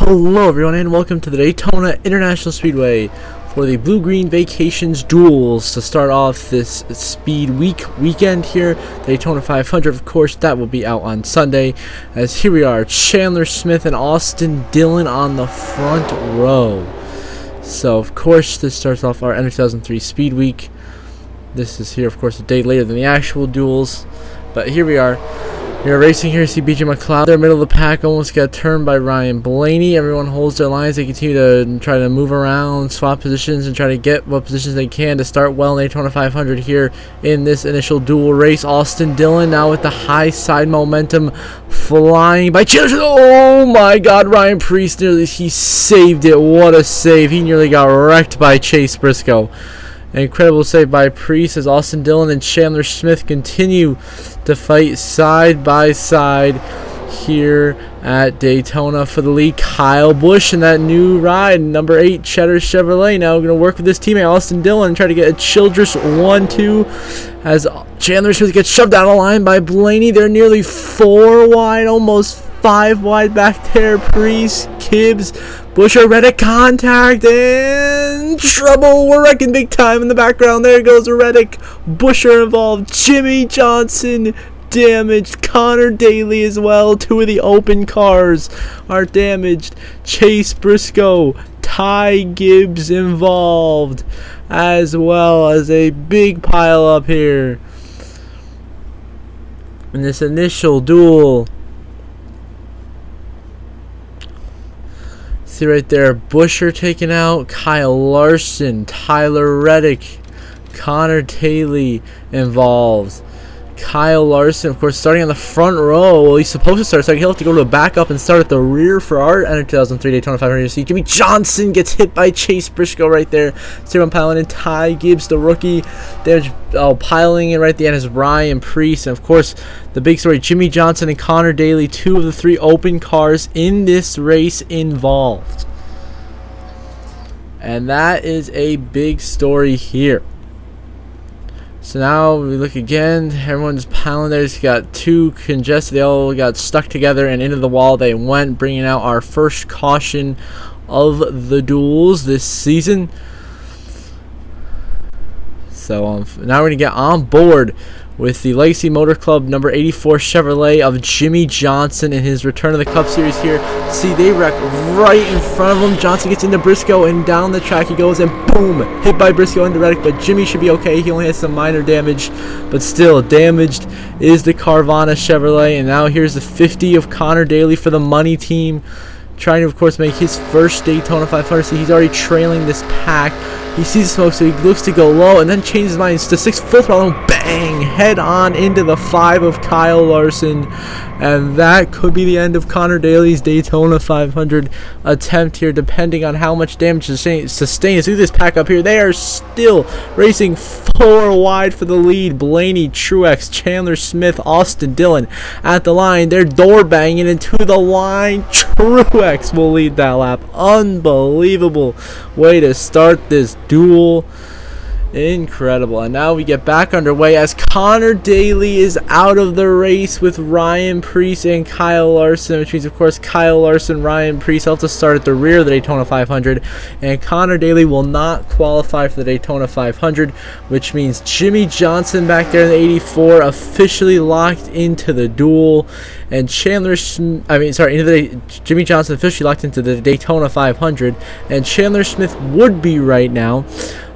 Hello everyone and welcome to the Daytona International Speedway for the Blue-Green Vacations Duels to start off this speed weekend here. The Daytona 500, of course, that will be out on Sunday. As here we are, Chandler Smith and Austin Dillon on the front row. So of course this starts off our NR2003 Speed Week. This is here, of course, a day later than the actual duels, but here we are. We're racing here. See BJ McLeod there, middle of the pack, almost got turned by Ryan Blaney. Everyone holds their lines. They continue to try to move around, swap positions, and try to get what positions they can to start well in Daytona 500 here in this initial duel race. Austin Dillon now with the high side momentum, flying by Chandler. Oh my God, Ryan Preece he saved it. What a save. He nearly got wrecked by Chase Briscoe. An incredible save by Preece as Austin Dillon and Chandler Smith continue to fight side by side here at Daytona for the lead. Kyle Busch in that new ride, number 8 Cheddar Chevrolet, now going to work with his teammate Austin Dillon and try to get a Childress 1-2 as Chandler Smith gets shoved down the line by Blaney. They're nearly 4 wide, almost 5 wide back there. Preece, Gibbs, Busher, Reddick, contact, and trouble. We're wrecking big time in the background. There goes Reddick. Busher involved. Jimmy Johnson damaged. Connor Daly as well. 2 of the open cars are damaged. Chase Briscoe, Ty Gibbs involved, as well as a big pile up here in this initial duel. See right there, Busher taken out, Kyle Larson, Tyler Reddick, Connor Daly involved. Kyle Larson, of course, starting on the front row. Well, he's supposed to start second. He'll have to go to a backup and start at the rear for our NR2003 Daytona 500. See, Jimmy Johnson gets hit by Chase Briscoe right there. Steven piling in. Ty Gibbs, the rookie, they're piling in right at the end is Ryan Preece. And, of course, the big story, Jimmy Johnson and Connor Daly, 2 of the 3 open cars in this race involved. And that is a big story here. So now we look again, everyone's piling there. Just got 2 congested, they all got stuck together and into the wall they went, bringing out our first caution of the duels this season. So now we're going to get on board with the Legacy Motor Club number 84 Chevrolet of Jimmy Johnson in his return to the Cup Series here. See, they wreck right in front of him. Johnson gets into Briscoe and down the track he goes and boom, hit by Briscoe into Reddick, but Jimmy should be okay. He only has some minor damage, but still damaged is the Carvana Chevrolet. And now here's the 50 of Connor Daly for the money team, trying to, of course, make his first Daytona 500. See, he's already trailing this pack. He sees the smoke, so he looks to go low and then changes his mind to 6 full throttle and bang, head on into the 5 of Kyle Larson. And that could be the end of Connor Daly's Daytona 500 attempt here, depending on how much damage sustained. See this pack up here. They are still racing 4 wide for the lead. Blaney, Truex, Chandler Smith, Austin Dillon at the line. They're door banging into the line. Truex will lead that lap. Unbelievable way to start this duel. Incredible. And now we get back underway as Connor Daly is out of the race with Ryan Preece and Kyle Larson, which means, of course, Kyle Larson, Ryan Preece have to start at the rear of the Daytona 500, and Connor Daly will not qualify for the Daytona 500, which means Jimmy Johnson back there in the 84 officially locked into the duel, and Jimmy Johnson officially locked into the Daytona 500, and Chandler Smith would be right now.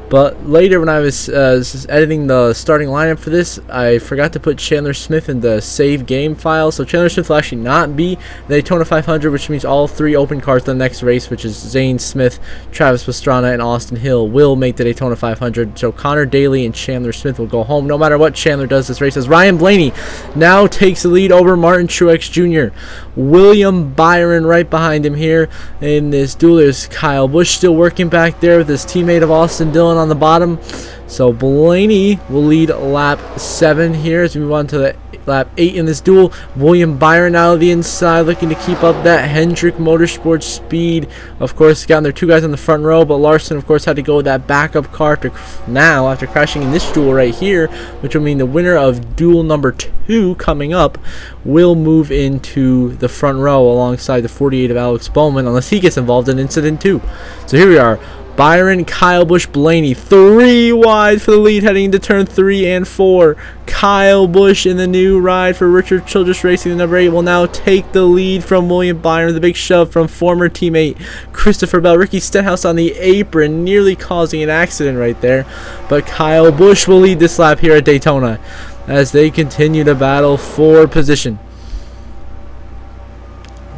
But later when I was editing the starting lineup for this, I forgot to put Chandler Smith in the save game file. So Chandler Smith will actually not be the Daytona 500, which means all 3 open cars in the next race, which is Zane Smith, Travis Pastrana, and Austin Hill, will make the Daytona 500. So Connor Daly and Chandler Smith will go home no matter what Chandler does this race, as Ryan Blaney now takes the lead over Martin Truex Jr. William Byron right behind him here in this duel. There's Kyle Busch still working back there with his teammate of Austin Dillon on the bottom. So Blaney will lead lap 7 here as we move on to the lap 8 in this duel. William Byron out of the inside, looking to keep up that Hendrick Motorsports speed. Of course, got their 2 guys on the front row, but Larson, of course, had to go with that backup car after crashing in this duel right here, which will mean the winner of duel number 2 coming up will move into the front row alongside the 48 of Alex Bowman, unless he gets involved in incident 2. So here we are. Byron, Kyle Busch, Blaney, 3 wide for the lead heading into turn 3 and 4. Kyle Busch in the new ride for Richard Childress Racing, the number 8, will now take the lead from William Byron. The big shove from former teammate Christopher Bell. Ricky Stenhouse on the apron, nearly causing an accident right there. But Kyle Busch will lead this lap here at Daytona as they continue to battle for position.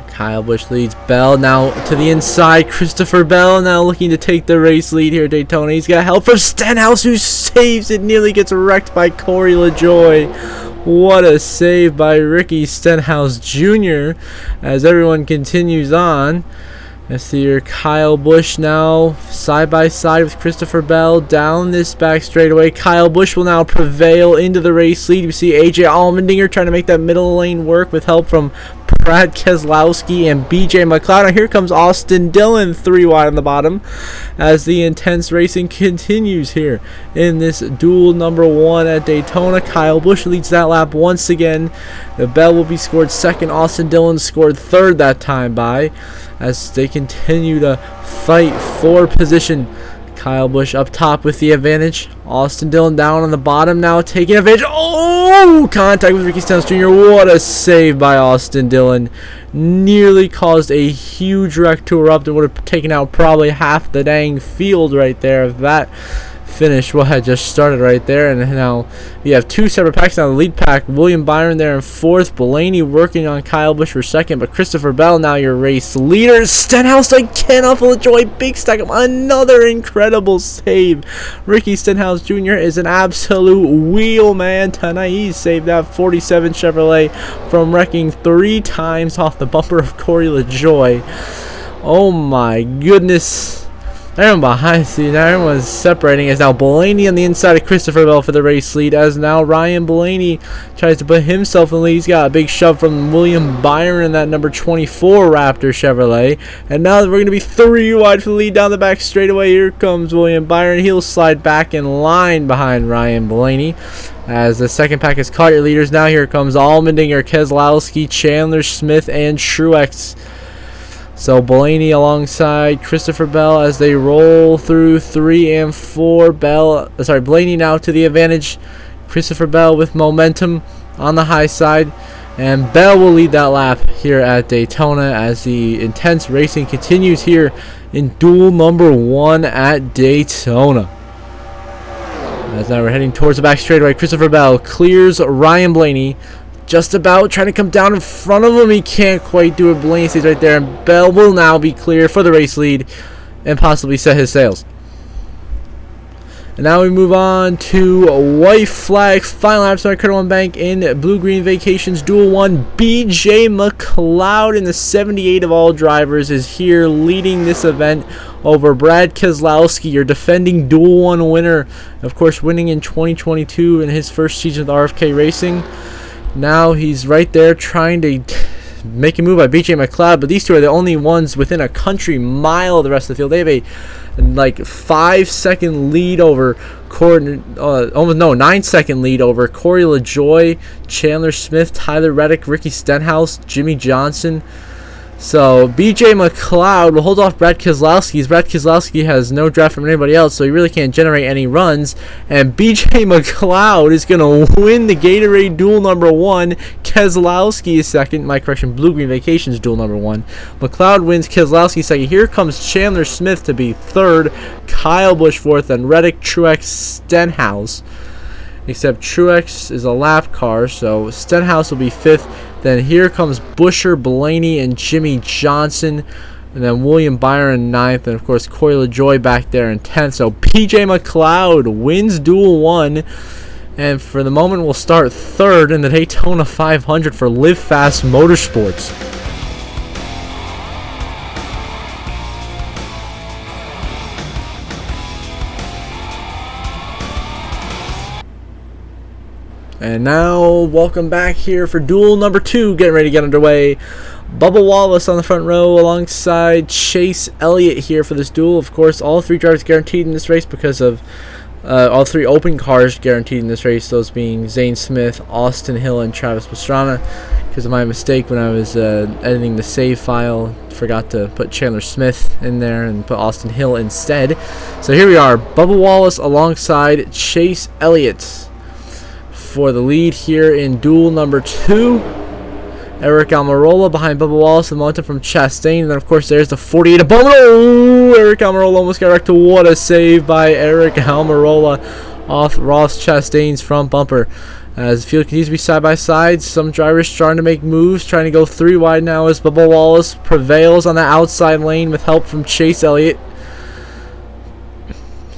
Kyle Busch leads Bell now to the inside. Christopher Bell now looking to take the race lead here at Daytona. He's got help from Stenhouse, who saves it. Nearly gets wrecked by Corey LaJoy. What a save by Ricky Stenhouse Jr. as everyone continues on. Let's see here, Kyle Busch now side by side with Christopher Bell down this back straightaway. Kyle Busch will now prevail into the race lead. You see AJ Allmendinger trying to make that middle lane work with help from Brad Keselowski and BJ McLeod. Now here comes Austin Dillon 3 wide on the bottom as the intense racing continues here in this duel number 1 at Daytona. Kyle Busch leads that lap once again. The Bell will be scored second. Austin Dillon scored third that time by as they continue to fight for position. Kyle Busch up top with the advantage. Austin Dillon down on the bottom now, taking advantage. Oh, contact with Ricky Stenhouse Jr. What a save by Austin Dillon. Nearly caused a huge wreck to erupt and would have taken out probably half the dang field right there if that finish had just started right there. And now we have 2 separate packs. Now the lead pack, William Byron there in 4th, Blaney working on Kyle Busch for 2nd, but Christopher Bell now your race leader. Stenhouse again off of LaJoy, big stack up, another incredible save. Ricky Stenhouse Jr. is an absolute wheel man tonight. He saved that 47 Chevrolet from wrecking 3 times off the bumper of Corey LaJoy. Oh my goodness. Everyone behind, see, now everyone's separating. As now Blaney on the inside of Christopher Bell for the race lead, as now Ryan Blaney tries to put himself in the lead. He's got a big shove from William Byron in that number 24 Raptor Chevrolet. And now we're going to be 3 wide for the lead down the back straightaway. Here comes William Byron. He'll slide back in line behind Ryan Blaney as the second pack has caught your leaders. Now here comes Allmendinger, Keselowski, Chandler Smith, and Truex. So Blaney alongside Christopher Bell as they roll through 3 and 4. Blaney now to the advantage. Christopher Bell with momentum on the high side. And Bell will lead that lap here at Daytona as the intense racing continues here in duel number 1 at Daytona. As now we're heading towards the back straightaway. Christopher Bell clears Ryan Blaney. Just about trying to come down in front of him. He can't quite do it. Blaney stays right there, and Bell will now be clear for the race lead and possibly set his sails. And now we move on to white flag final lap start Curtis Bank in Blue Green Vacations Duel 1. BJ McLeod in the 78 of all drivers is here leading this event over Brad Keselowski, your defending Duel 1 winner. Of course, winning in 2022 in his first season with RFK Racing. Now he's right there trying to make a move by BJ McLeod, but these two are the only ones within a country mile of the rest of the field. They have a 5-second lead over 9-second lead over Corey LaJoy, Chandler Smith, Tyler Reddick, Ricky Stenhouse, Jimmy Johnson. So BJ McLeod will hold off Brad Keselowski. Brad Keselowski has no draft from anybody else, so he really can't generate any runs. And BJ McLeod is going to win the Gatorade Duel number 1. Keselowski is second. My correction, Blue Green Vacations Duel number 1. McLeod wins, Keselowski second. Here comes Chandler Smith to be third. Kyle Busch fourth, and Reddick, Truex, Stenhouse. Except Truex is a lap car, so Stenhouse will be fifth. Then here comes Buescher, Blaney, and Jimmy Johnson. And then William Byron ninth. And, of course, Corey LaJoy back there in 10th. So BJ McLeod wins Duel 1. And for the moment, we'll start third in the Daytona 500 for Live Fast Motorsports. And now, welcome back here for duel number 2, getting ready to get underway. Bubba Wallace on the front row alongside Chase Elliott here for this duel. Of course, all 3 drivers guaranteed in this race because of all 3 open cars guaranteed in this race, those being Zane Smith, Austin Hill, and Travis Pastrana. Because of my mistake when I was editing the save file, forgot to put Chandler Smith in there and put Austin Hill instead. So here we are, Bubba Wallace alongside Chase Elliott for the lead here in duel number 2. Eric Almirola behind Bubba Wallace, the momentum from Chastain, and then of course there's the 48 of Bowman. Oh, Eric Almirola almost got wrecked. What a save by Eric Almirola off Ross Chastain's front bumper. As the field continues to be side by side, some drivers starting to make moves, trying to go 3 wide now as Bubba Wallace prevails on the outside lane with help from Chase Elliott.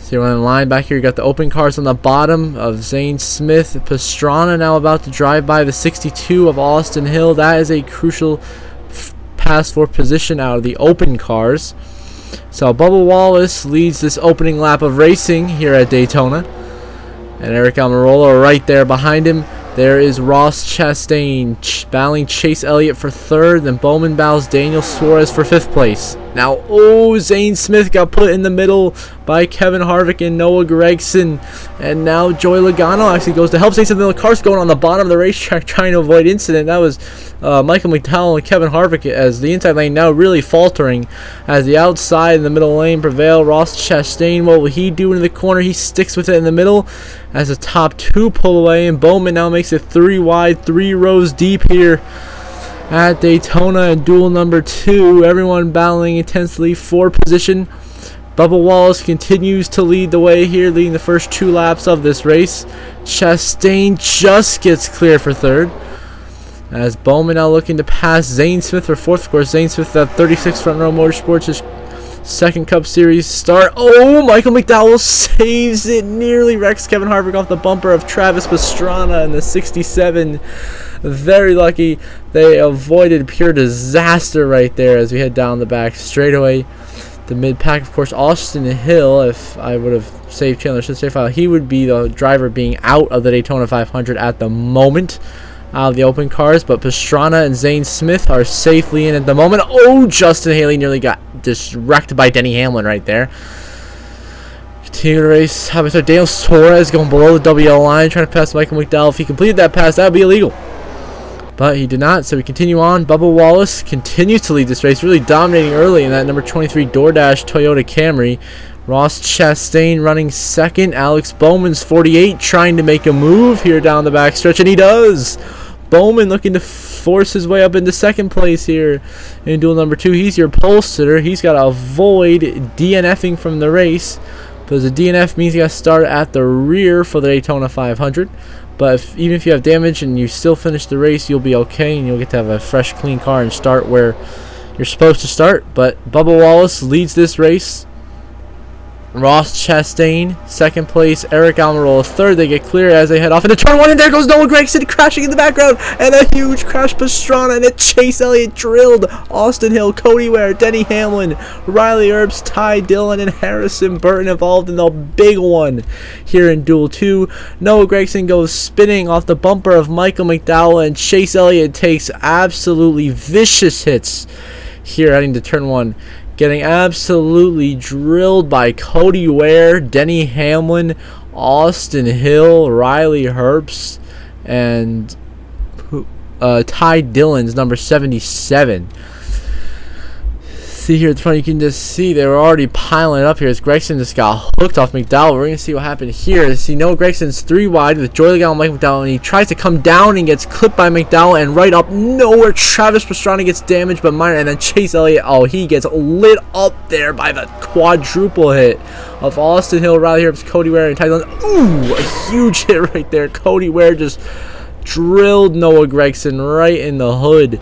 So you're on the line back here, you got the open cars on the bottom of Zane Smith. Pastrana now about to drive by the 62 of Austin Hill. That is a crucial pass for position out of the open cars. So Bubba Wallace leads this opening lap of racing here at Daytona. And Eric Almirola right there behind him. There is Ross Chastain battling Chase Elliott for 3rd. Then Bowman battles Daniel Suarez for 5th place. Now, Zane Smith got put in the middle by Kevin Harvick and Noah Gragson. And now Joey Logano actually goes to help Zane Smith. The car's going on the bottom of the racetrack trying to avoid incident. That was Michael McDowell and Kevin Harvick as the inside lane now really faltering as the outside and the middle lane prevail. Ross Chastain, what will he do in the corner? He sticks with it in the middle as the top 2 pull away. And Bowman now makes it 3 wide, 3 rows deep here at Daytona in duel number 2. Everyone battling intensely for position. Bubba Wallace continues to lead the way here, leading the first 2 laps of this race. Chastain just gets clear for 3rd. As Bowman now looking to pass Zane Smith for 4th. Of course, Zane Smith, that 36 Front Row Motorsports, his 2nd Cup Series start. Michael McDowell saves it. Nearly wrecks Kevin Harvick off the bumper of Travis Pastrana in the 67. Very lucky. They avoided pure disaster right there as we head down the back straightaway. The mid-pack, of course, Austin Hill, if I would have saved Chandler Smith's file, he would be the driver being out of the Daytona 500 at the moment out of the open cars, but Pastrana and Zane Smith are safely in at the moment. Justin Haley nearly got just wrecked by Denny Hamlin right there. Continue to race. Daniel Suarez going below the WL line, trying to pass Michael McDowell. If he completed that pass, that would be illegal. But he did not, so we continue on. Bubba Wallace continues to lead this race, really dominating early in that number 23 DoorDash Toyota Camry. Ross Chastain running 2nd. Alex Bowman's 48 trying to make a move here down the backstretch, and he does. Bowman looking to force his way up into 2nd place here in duel number 2. He's your pole sitter. He's got to avoid DNFing from the race, because a DNF means you got to start at the rear for the Daytona 500. But even if you have damage and you still finish the race, you'll be okay, and you'll get to have a fresh, clean car and start where you're supposed to start. But Bubba Wallace leads this race. Ross Chastain, 2nd place. Eric Almirola, 3rd. They get clear as they head off into turn 1, and there goes Noah Gragson crashing in the background, and a huge crash. Pastrana and a Chase Elliott drilled Austin Hill, Cody Ware, Denny Hamlin, Riley Earps, Ty Dillon, and Harrison Burton involved in the big one here in duel 2. Noah Gragson goes spinning off the bumper of Michael McDowell, and Chase Elliott takes absolutely vicious hits here heading to turn 1. Getting absolutely drilled by Cody Ware, Denny Hamlin, Austin Hill, Riley Herbst, and Ty Dillon's number 77. See here at the front, you can just see they were already piling it up here as Gragson just got hooked off McDowell. We're going to see what happened here. See, Noah Gregson's 3 wide with Joey Logano and Mike McDowell, and he tries to come down and gets clipped by McDowell, and right up nowhere, Travis Pastrana gets damaged but minor, and then Chase Elliott, he gets lit up there by the quadruple hit of Austin Hill, Riley Herbst, Cody Ware, and Ty Dillon. A huge hit right there. Cody Ware just drilled Noah Gragson right in the hood.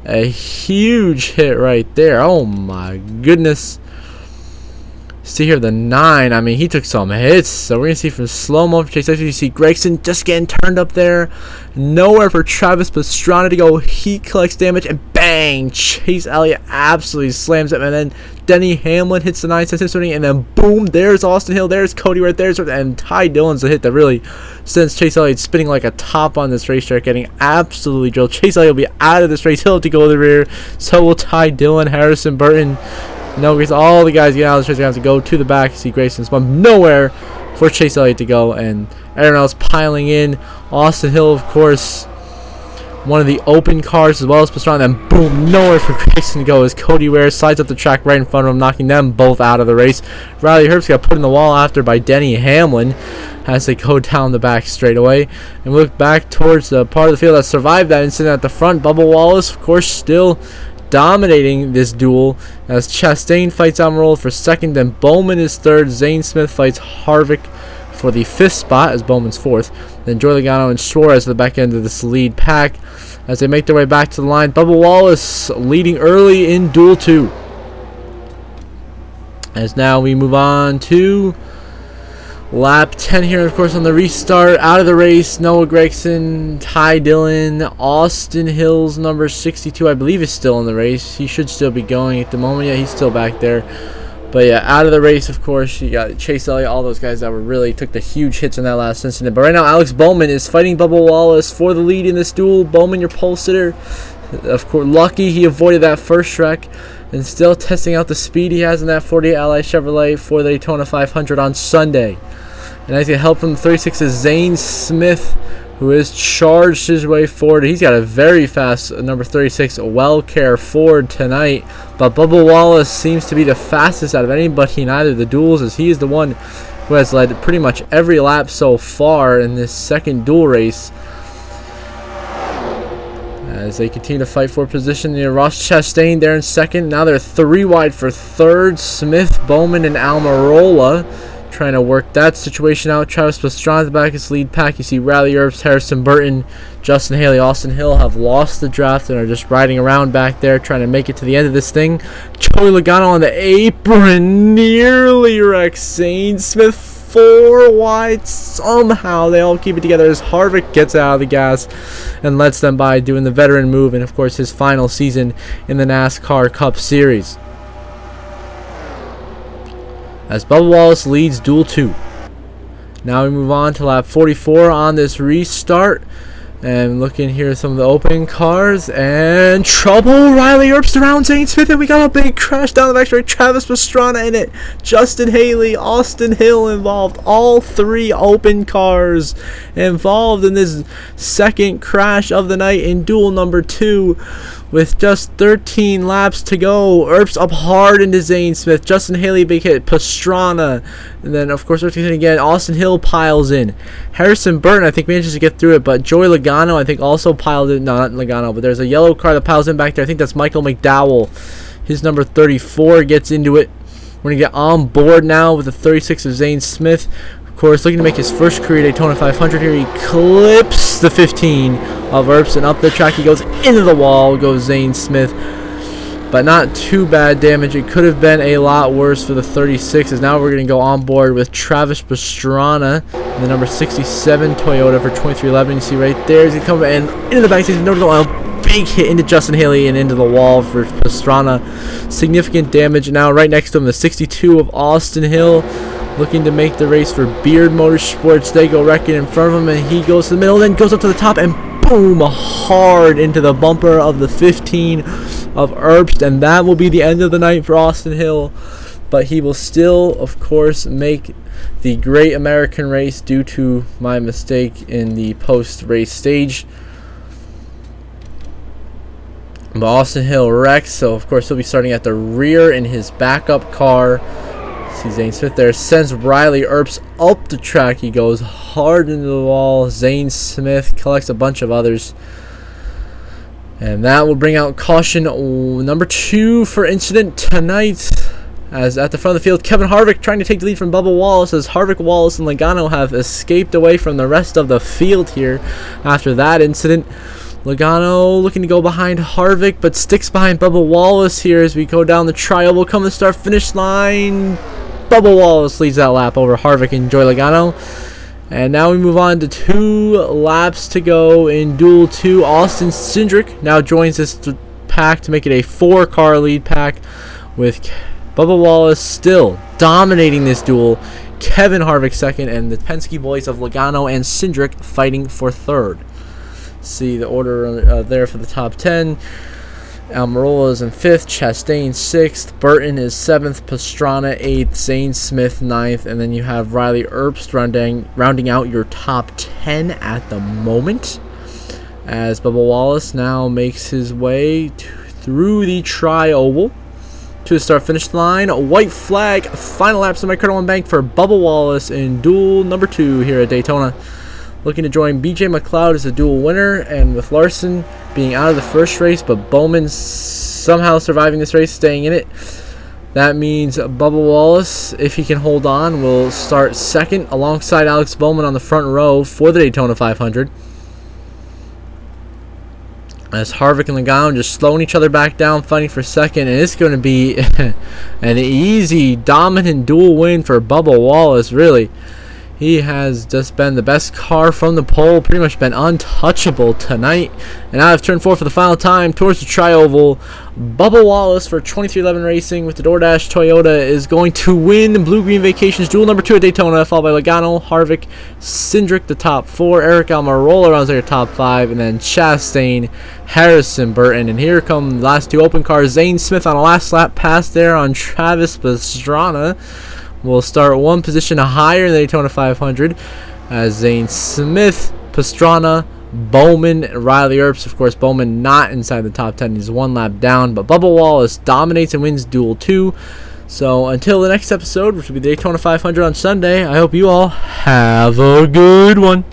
A huge hit right there. Oh my goodness. See here the 9. I mean, he took some hits. So we're going to see from slow-mo for Chase. You see Gragson just getting turned up there. Nowhere for Travis Pastrana to go. He collects damage and bang. bang! Chase Elliott absolutely slams it, and then Denny Hamlin hits the 9-6, and then boom, there's Austin Hill, there's Cody right there, and Ty Dillon's the hit that really sends Chase Elliott spinning like a top on this racetrack, getting absolutely drilled. Chase Elliott will be out of this race. He'll have to go to the rear. So will Ty Dillon, Harrison Burton. No, because all the guys getting out of this race are going to have to go to the back. You see Grayson's but nowhere for Chase Elliott to go, and everyone else piling in. Austin Hill, of course, one of the open cars as well as Pastrana, and boom, nowhere for Grayson to go as Cody Ware slides up the track right in front of him, knocking them both out of the race. Riley Herbst got put in the wall after by Denny Hamlin as they go down the back straight away. And we look back towards the part of the field that survived that incident at the front. Bubba Wallace, of course, still dominating this duel as Chastain fights Almirola for second, then Bowman is third. Zane Smith fights Harvick for the 5th spot as Bowman's 4th. Then Joey Logano and Suarez at the back end of this lead pack as they make their way back to the line. Bubba Wallace leading early in Duel 2. As now we move on to lap 10 here, of course, on the restart. Out of the race, Noah Gragson, Ty Dillon, Austin Hill's number 62, I believe, is still in the race. He should still be going at the moment. Yeah, he's still back there. But yeah, out of the race, of course, you got Chase Elliott, all those guys that were really took the huge hits in that last incident. But right now, Alex Bowman is fighting Bubba Wallace for the lead in this duel. Bowman, your pole sitter, of course, lucky he avoided that first wreck and still testing out the speed he has in that 48 Ally Chevrolet for the Daytona 500 on Sunday. And as he get help from the 36 is Zane Smith, who has charged his way forward. He's got a very fast number 36 Wellcare Ford tonight. But Bubba Wallace seems to be the fastest out of anybody in either of the duels, as he is the one who has led pretty much every lap so far in this second duel race. As they continue to fight for position near Ross Chastain there in second. Now they're 3 wide for third. Smith, Bowman, and Almirola trying to work that situation out. Travis Pastrana at the back of his lead pack. You see Riley Herbst, Harrison Burton, Justin Haley, Austin Hill have lost the draft and are just riding around back there trying to make it to the end of this thing. Joey Logano on the apron nearly wrecks Zane Smith 4 wide. Somehow they all keep it together as Harvick gets out of the gas and lets them by, doing the veteran move and of course his final season in the NASCAR Cup Series. As Bubba Wallace leads Duel 2. Now we move on to lap 44 on this restart. And looking here at some of the open cars. And trouble! Riley Herbst around Zane Smith. And we got a big crash down the back straight. Travis Pastrana in it. Justin Haley, Austin Hill involved. All 3 open cars involved in this second crash of the night in Duel number 2. With just 13 laps to go, Herbst up hard into Zane Smith. Justin Haley, big hit. Pastrana. And then, of course, Herbst again. Austin Hill piles in. Harrison Burton, I think, manages to get through it. But Joey Logano, I think, also piled in. No, not Logano, but there's a yellow car that piles in back there. I think that's Michael McDowell. His number 34 gets into it. We're going to get on board now with the 36 of Zane Smith. Of course, looking to make his first career Daytona 500 here. He clips the 15 of Herbst, and up the track he goes into the wall, goes Zane Smith. But not too bad damage. It could have been a lot worse for the 36, as now we're going to go on board with Travis Pastrana in the number 67 Toyota for 2311. You see right there, he's going to come and into the back station, big hit into Justin Haley and into the wall for Pastrana. Significant damage. Now right next to him, the 62 of Austin Hill, looking to make the race for Beard Motorsports. They go wrecking in front of him, and he goes to the middle, then goes up to the top, and boom, hard into the bumper of the 15 of Herbst, and that will be the end of the night for Austin Hill. But he will still, of course, make the Great American Race due to my mistake in the post-race stage. But Austin Hill wrecks, so of course he'll be starting at the rear in his backup car. See Zane Smith there, sends Riley Herbst up the track. He goes hard into the wall. Zane Smith collects a bunch of others. And that will bring out caution number 2 for incident tonight. As at the front of the field, Kevin Harvick trying to take the lead from Bubba Wallace, as Harvick, Wallace, and Logano have escaped away from the rest of the field here after that incident. Logano looking to go behind Harvick, but sticks behind Bubba Wallace here as we go down the trial. We'll come to the start-finish line. Bubba Wallace leads that lap over Harvick and Joey Logano. And now we move on to 2 laps to go in Duel 2. Austin Cindric now joins this pack to make it a 4-car lead pack, with Bubba Wallace still dominating this duel, Kevin Harvick second, and the Penske boys of Logano and Cindric fighting for third. See the order there for the top 10. Almirola is in 5th, Chastain 6th, Burton is 7th, Pastrana 8th, Zane Smith 9th, and then you have Riley Earps rounding out your top 10 at the moment, as Bubba Wallace now makes his way through the tri-oval to the start-finish line. A white flag, final laps of my Credit One Bank for Bubba Wallace in duel number 2 here at Daytona. Looking to join BJ McLeod as a duel winner, and with Larson being out of the first race, but Bowman somehow surviving this race, staying in it. That means Bubba Wallace, if he can hold on, will start second alongside Alex Bowman on the front row for the Daytona 500. As Harvick and Logano just slowing each other back down, fighting for second, and it's going to be an easy, dominant duel win for Bubba Wallace, really. He has just been the best car from the pole, pretty much been untouchable tonight. And out of turn 4 for the final time towards the tri-oval, Bubba Wallace for 2311 Racing with the DoorDash Toyota is going to win Blue Green Vacations duel number 2 at Daytona, followed by Logano, Harvick, Cindric, the top 4, Eric Almirola rounds their top 5, and then Chastain, Harrison, Burton. And here come the last 2 open cars. Zane Smith on a last lap pass there on Travis Pastrana will start 1 position higher in the Daytona 500, as Zane Smith, Pastrana, Bowman, Riley Earps. Of course, Bowman not inside the top 10. He's 1 lap down, but Bubba Wallace dominates and wins duel 2. So until the next episode, which will be the Daytona 500 on Sunday, I hope you all have a good one.